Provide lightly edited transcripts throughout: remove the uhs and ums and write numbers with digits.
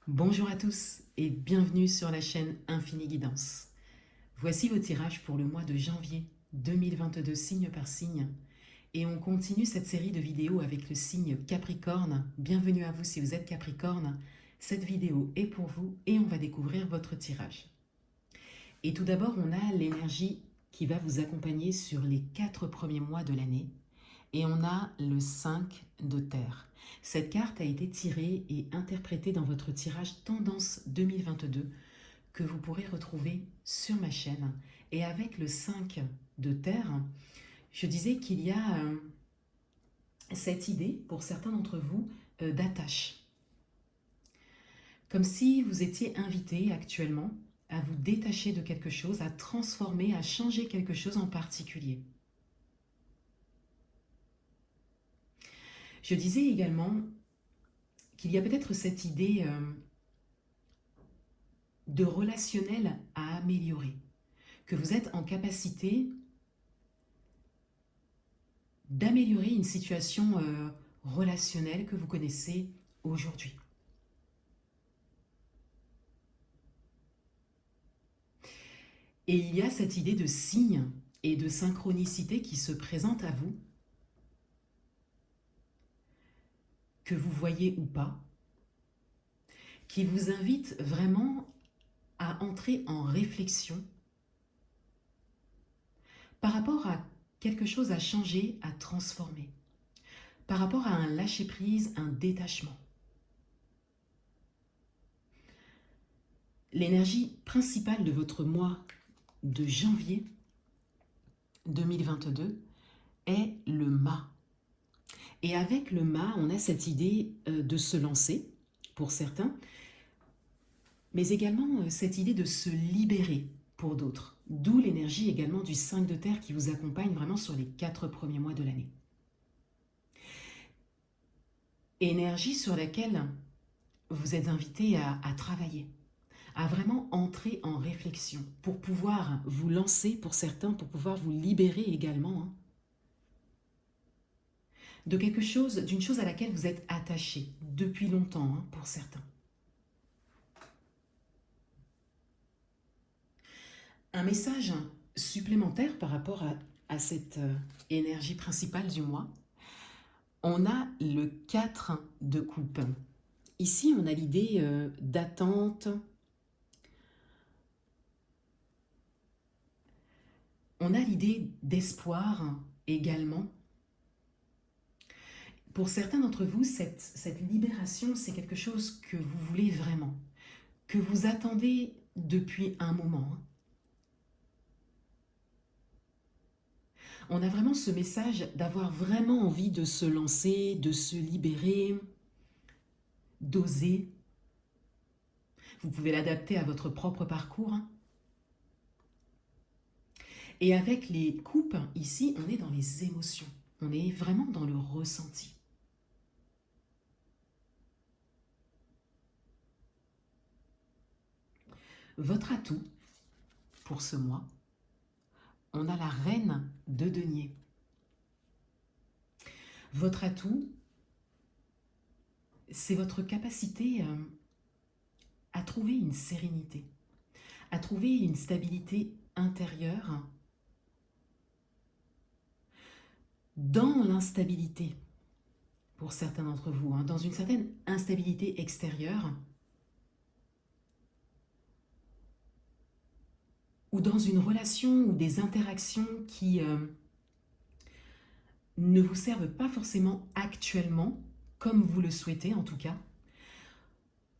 Bonjour à tous et bienvenue sur la chaîne Infini Guidance. Voici vos tirages pour le mois de janvier 2022 signe par signe et on continue cette série de vidéos avec le signe Capricorne. Bienvenue à vous si vous êtes Capricorne. Cette vidéo est pour vous et on va découvrir votre tirage. Et tout d'abord, on a l'énergie qui va vous accompagner sur les 4 premiers mois de l'année et on a le 5 de terre. Cette carte a été tirée et interprétée dans votre tirage Tendance 2022 que vous pourrez retrouver sur ma chaîne. Et avec le 5 de terre, je disais qu'il y a cette idée, pour certains d'entre vous, d'attache. Comme si vous étiez invité actuellement à vous détacher de quelque chose, à transformer, à changer quelque chose en particulier. Je disais également qu'il y a peut-être cette idée de relationnel à améliorer, que vous êtes en capacité d'améliorer une situation relationnelle que vous connaissez aujourd'hui. Et il y a cette idée de signe et de synchronicité qui se présente à vous, que vous voyez ou pas, qui vous invite vraiment à entrer en réflexion par rapport à quelque chose à changer, à transformer, par rapport à un lâcher-prise, un détachement. L'énergie principale de votre mois de janvier 2022 est le mât. Et avec le mât, on a cette idée de se lancer, pour certains, mais également cette idée de se libérer pour d'autres. D'où l'énergie également du 5 de terre qui vous accompagne vraiment sur les 4 premiers mois de l'année. Énergie sur laquelle vous êtes invité à travailler, à vraiment entrer en réflexion pour pouvoir vous lancer pour certains, pour pouvoir vous libérer également de quelque chose, d'une chose à laquelle vous êtes attaché depuis longtemps pour certains. Un message supplémentaire par rapport à cette énergie principale du mois, on a le 4 de coupe. Ici, on a l'idée d'attente, on a l'idée d'espoir également. Pour certains d'entre vous, cette libération, c'est quelque chose que vous voulez vraiment, que vous attendez depuis un moment. On a vraiment ce message d'avoir vraiment envie de se lancer, de se libérer, d'oser. Vous pouvez l'adapter à votre propre parcours. Et avec les coupes, ici, on est dans les émotions. On est vraiment dans le ressenti. Votre atout pour ce mois, on a la reine de denier. Votre atout, c'est votre capacité à trouver une sérénité, à trouver une stabilité intérieure dans l'instabilité, pour certains d'entre vous, dans une certaine instabilité extérieure, ou dans une relation ou des interactions qui ne vous servent pas forcément actuellement, comme vous le souhaitez en tout cas,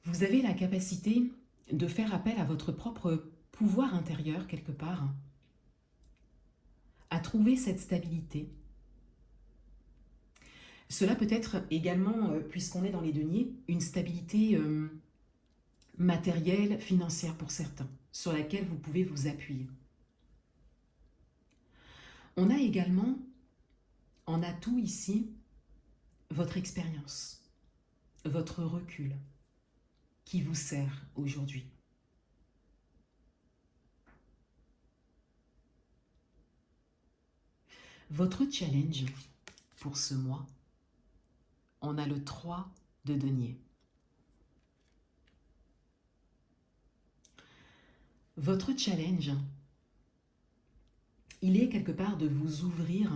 vous avez la capacité de faire appel à votre propre pouvoir intérieur quelque part, à trouver cette stabilité. Cela peut être également, puisqu'on est dans les deniers, une stabilité matérielle, financière pour certains, sur laquelle vous pouvez vous appuyer. On a également, en atout ici, votre expérience, votre recul, qui vous sert aujourd'hui. Votre challenge pour ce mois, on a le 3 de denier. Votre challenge, il est quelque part de vous ouvrir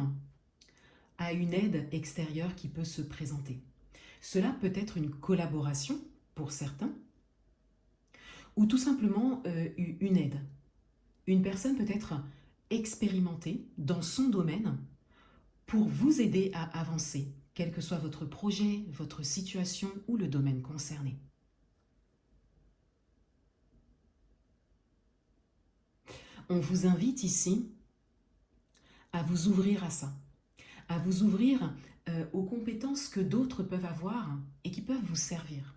à une aide extérieure qui peut se présenter. Cela peut être une collaboration pour certains, ou tout simplement une aide. Une personne peut être expérimentée dans son domaine pour vous aider à avancer, quel que soit votre projet, votre situation ou le domaine concerné. On vous invite ici à vous ouvrir à ça, à vous ouvrir aux compétences que d'autres peuvent avoir et qui peuvent vous servir.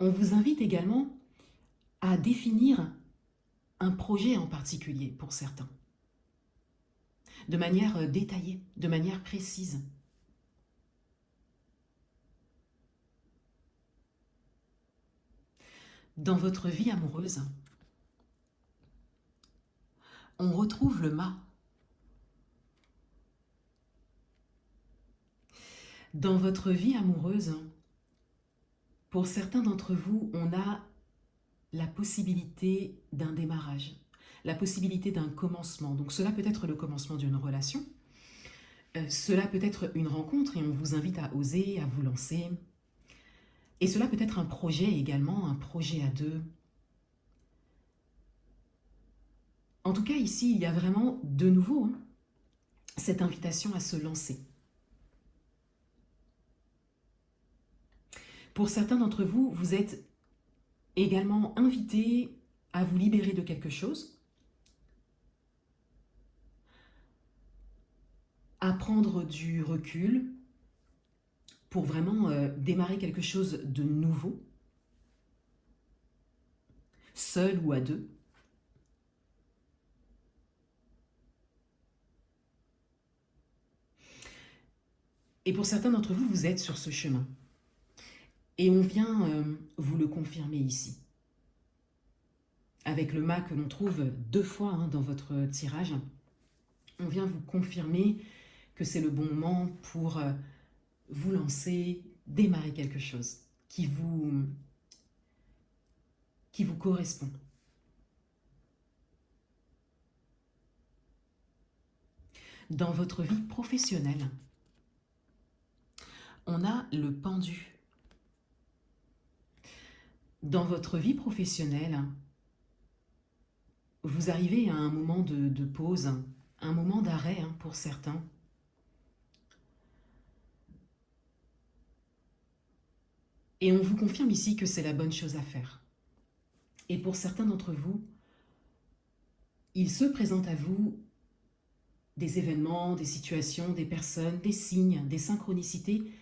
On vous invite également à définir un projet en particulier pour certains, de manière détaillée, de manière précise. Dans votre vie amoureuse, on retrouve le mât. Dans votre vie amoureuse, pour certains d'entre vous, on a la possibilité d'un démarrage, la possibilité d'un commencement. Donc cela peut être le commencement d'une relation, cela peut être une rencontre et on vous invite à oser, à vous lancer. Et cela peut être un projet également, un projet à deux. En tout cas, ici, il y a vraiment de nouveau cette invitation à se lancer. Pour certains d'entre vous, vous êtes également invités à vous libérer de quelque chose, à prendre du recul pour vraiment démarrer quelque chose de nouveau, seul ou à deux. Et pour certains d'entre vous, vous êtes sur ce chemin. Et on vient vous le confirmer ici. Avec le mât que l'on trouve 2 fois dans votre tirage, on vient vous confirmer que c'est le bon moment pour vous lancer, démarrer quelque chose qui vous correspond. Dans votre vie professionnelle, on a le pendu. Dans votre vie professionnelle, vous arrivez à un moment de pause, un moment d'arrêt pour certains. Et on vous confirme ici que c'est la bonne chose à faire. Et pour certains d'entre vous, il se présente à vous des événements, des situations, des personnes, des signes, des synchronicités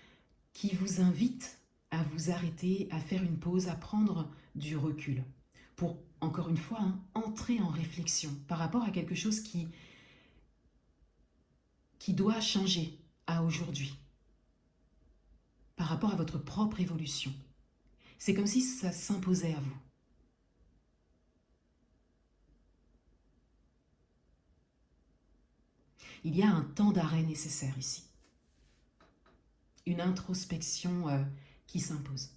qui vous invitent à vous arrêter, à faire une pause, à prendre du recul pour, encore une fois, entrer en réflexion par rapport à quelque chose qui doit changer à aujourd'hui, par rapport à votre propre évolution. C'est comme si ça s'imposait à vous. Il y a un temps d'arrêt nécessaire ici. Une introspection qui s'impose.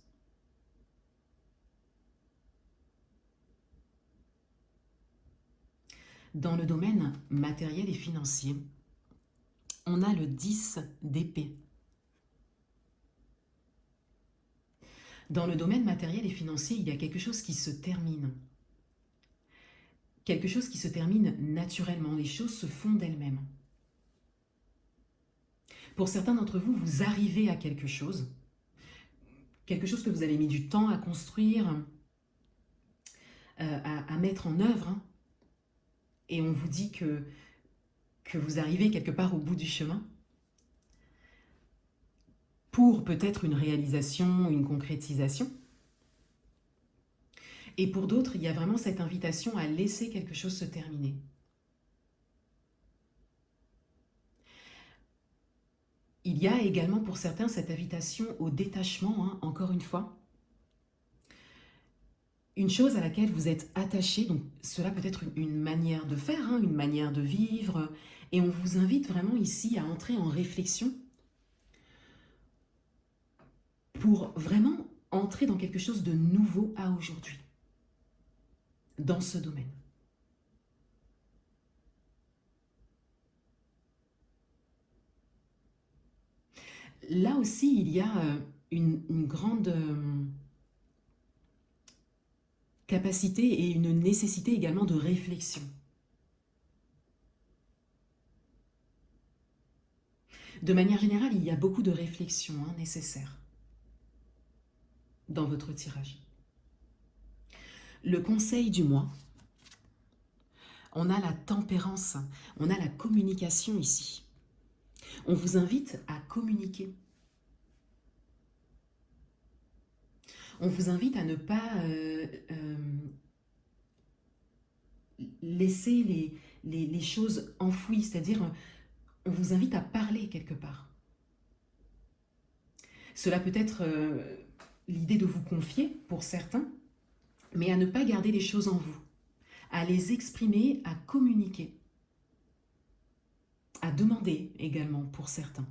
Dans le domaine matériel et financier, on a le 10 d'épée. Dans le domaine matériel et financier, il y a quelque chose qui se termine. Quelque chose qui se termine naturellement. Les choses se font d'elles-mêmes. Pour certains d'entre vous, vous arrivez à quelque chose que vous avez mis du temps à construire, à mettre en œuvre, et on vous dit que vous arrivez quelque part au bout du chemin, pour peut-être une réalisation, une concrétisation. Et pour d'autres, il y a vraiment cette invitation à laisser quelque chose se terminer. Il y a également pour certains cette invitation au détachement, encore une fois. Une chose à laquelle vous êtes attaché, donc cela peut être une manière de faire, une manière de vivre, et on vous invite vraiment ici à entrer en réflexion pour vraiment entrer dans quelque chose de nouveau à aujourd'hui, dans ce domaine. Là aussi, il y a une grande capacité et une nécessité également de réflexion. De manière générale, il y a beaucoup de réflexion nécessaires dans votre tirage. Le conseil du mois, on a la tempérance, on a la communication ici. On vous invite à communiquer. On vous invite à ne pas laisser les choses enfouies, c'est-à-dire on vous invite à parler quelque part. Cela peut être l'idée de vous confier pour certains, mais à ne pas garder les choses en vous, à les exprimer, à communiquer, à demander également pour certains.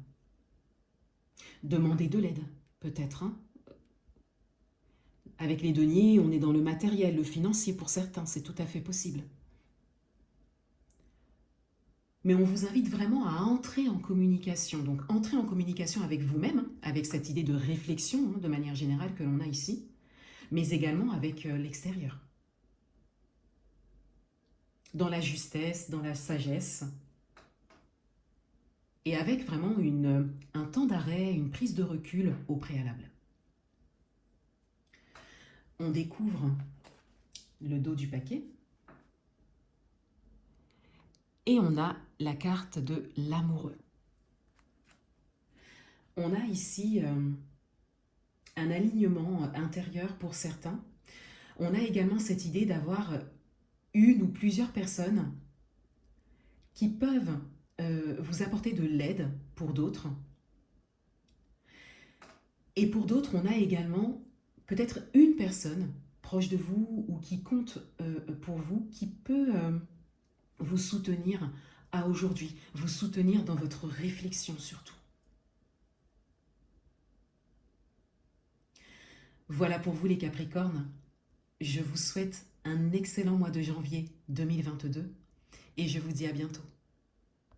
Demander de l'aide, peut-être. Avec les deniers, on est dans le matériel, le financier pour certains, c'est tout à fait possible. Mais on vous invite vraiment à entrer en communication. Donc entrer en communication avec vous-même, avec cette idée de réflexion de manière générale que l'on a ici, mais également avec l'extérieur. Dans la justesse, dans la sagesse, et avec vraiment un temps d'arrêt, une prise de recul au préalable. On découvre le dos du paquet et on a la carte de l'amoureux. On a ici un alignement intérieur pour certains. On a également cette idée d'avoir une ou plusieurs personnes qui peuvent vous apporter de l'aide pour d'autres. Et pour d'autres, on a également peut-être une personne proche de vous ou qui compte pour vous, qui peut vous soutenir à aujourd'hui, vous soutenir dans votre réflexion surtout. Voilà pour vous les Capricornes. Je vous souhaite un excellent mois de janvier 2022 et je vous dis à bientôt.